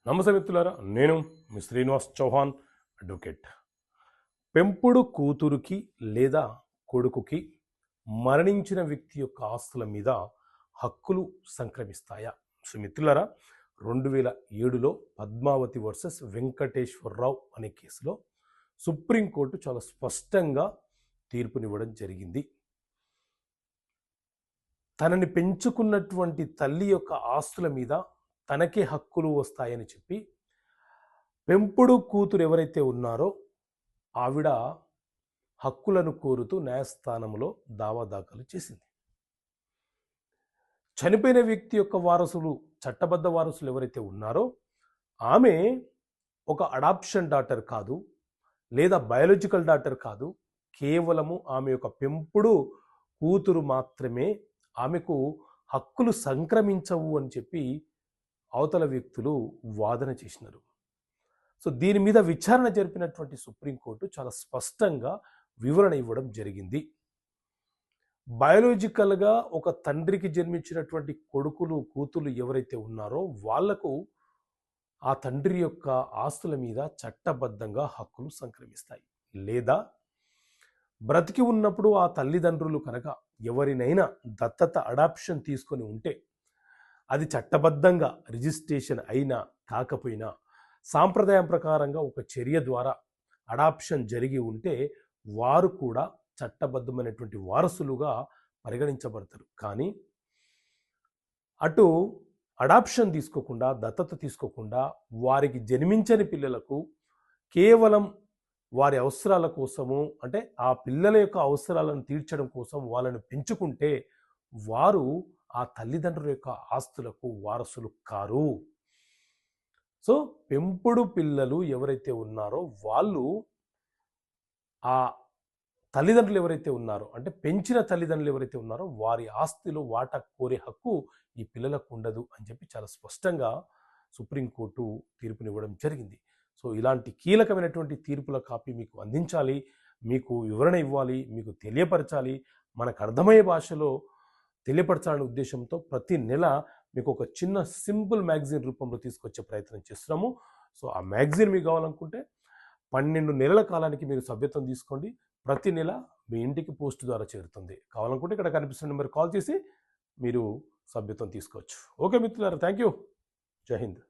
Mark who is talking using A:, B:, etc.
A: నమస్తే మిత్రులారా, నేను మీ శ్రీనివాస్ చౌహాన్ అడ్వకేట్. పెంపుడు కూతురుకి లేదా కొడుకుకి మరణించిన వ్యక్తి యొక్క ఆస్తుల మీద హక్కులు సంక్రమిస్తాయా? సో మిత్రులారా, 2007లో పద్మావతి వర్సెస్ వెంకటేశ్వరరావు అనే కేసులో సుప్రీంకోర్టు చాలా స్పష్టంగా తీర్పునివ్వడం జరిగింది. తనని పెంచుకున్నటువంటి తల్లి యొక్క ఆస్తుల మీద తనకే హక్కులు వస్తాయని చెప్పి పెంపుడు కూతురు ఎవరైతే ఉన్నారో ఆవిడ హక్కులను కోరుతూ న్యాయస్థానంలో దావా దాఖలు చేసింది. చనిపోయిన వ్యక్తి యొక్క వారసులు, చట్టబద్ధ వారసులు ఎవరైతే ఉన్నారో ఆమె ఒక అడాప్షన్ డాటర్ కాదు, లేదా బయాలజికల్ డాటర్ కాదు, కేవలము ఆమె యొక్క పెంపుడు కూతురు మాత్రమే, ఆమెకు హక్కులు సంక్రమించవు అని చెప్పి అవతల వ్యక్తులు వాదన చేసినారు. సో దీని మీద విచారణ జరిపినటువంటి సుప్రీంకోర్టు చాలా స్పష్టంగా వివరణ ఇవ్వడం జరిగింది. బయాలజికల్గా ఒక తండ్రికి జన్మించినటువంటి కొడుకులు కూతులు ఎవరైతే ఉన్నారో వాళ్లకు ఆ తండ్రి యొక్క ఆస్తుల మీద చట్టబద్ధంగా హక్కులు సంక్రమిస్తాయి. లేదా బ్రతికి ఉన్నప్పుడు ఆ తల్లిదండ్రులు కనుక ఎవరినైనా దత్తత అడాప్షన్ తీసుకొని ఉంటే, అది చట్టబద్ధంగా రిజిస్ట్రేషన్ అయినా కాకపోయినా సాంప్రదాయం ప్రకారంగా ఒక చర్య ద్వారా అడాప్షన్ జరిగి ఉంటే వారు కూడా చట్టబద్ధమైనటువంటి వారసులుగా పరిగణించబడతారు. కానీ అటు అడాప్షన్ తీసుకోకుండా, దత్తత తీసుకోకుండా వారికి జన్మించని పిల్లలకు కేవలం వారి అవసరాల కోసము, అంటే ఆ పిల్లల యొక్క అవసరాలను తీర్చడం కోసం వాళ్ళని పెంచుకుంటే వారు ఆ తల్లిదండ్రుల యొక్క ఆస్తులకు వారసులు కారు. సో పెంపుడు పిల్లలు ఎవరైతే ఉన్నారో వాళ్ళు ఆ తల్లిదండ్రులు ఎవరైతే ఉన్నారో, అంటే పెంచిన తల్లిదండ్రులు ఎవరైతే ఉన్నారో వారి ఆస్తిలో వాటా కోరే హక్కు ఈ పిల్లలకు ఉండదు అని చెప్పి చాలా స్పష్టంగా సుప్రీంకోర్టు తీర్పునివ్వడం జరిగింది. సో ఇలాంటి కీలకమైనటువంటి తీర్పుల కాపీ మీకు అందించాలి, మీకు వివరణ ఇవ్వాలి, మీకు తెలియపరచాలి, మనకు అర్థమయ్యే భాషలో తెలియపరచాలనే ఉద్దేశంతో ప్రతి నెల మీకు ఒక చిన్న సింపుల్ మ్యాగజైన్ రూపంలో తీసుకొచ్చే ప్రయత్నం చేస్తున్నాము. సో ఆ మ్యాగజైన్ మీకు కావాలనుకుంటే 12 నెలల కాలానికి మీరు సభ్యత్వం తీసుకోండి. ప్రతి నెల మీ ఇంటికి పోస్ట్ ద్వారా చేరుతుంది. కావాలనుకుంటే ఇక్కడ కనిపిస్తున్న నెంబర్ కాల్ చేసి మీరు సభ్యత్వం తీసుకోవచ్చు. ఓకే మిత్రులారా, థ్యాంక్ యూ. జై హింద్.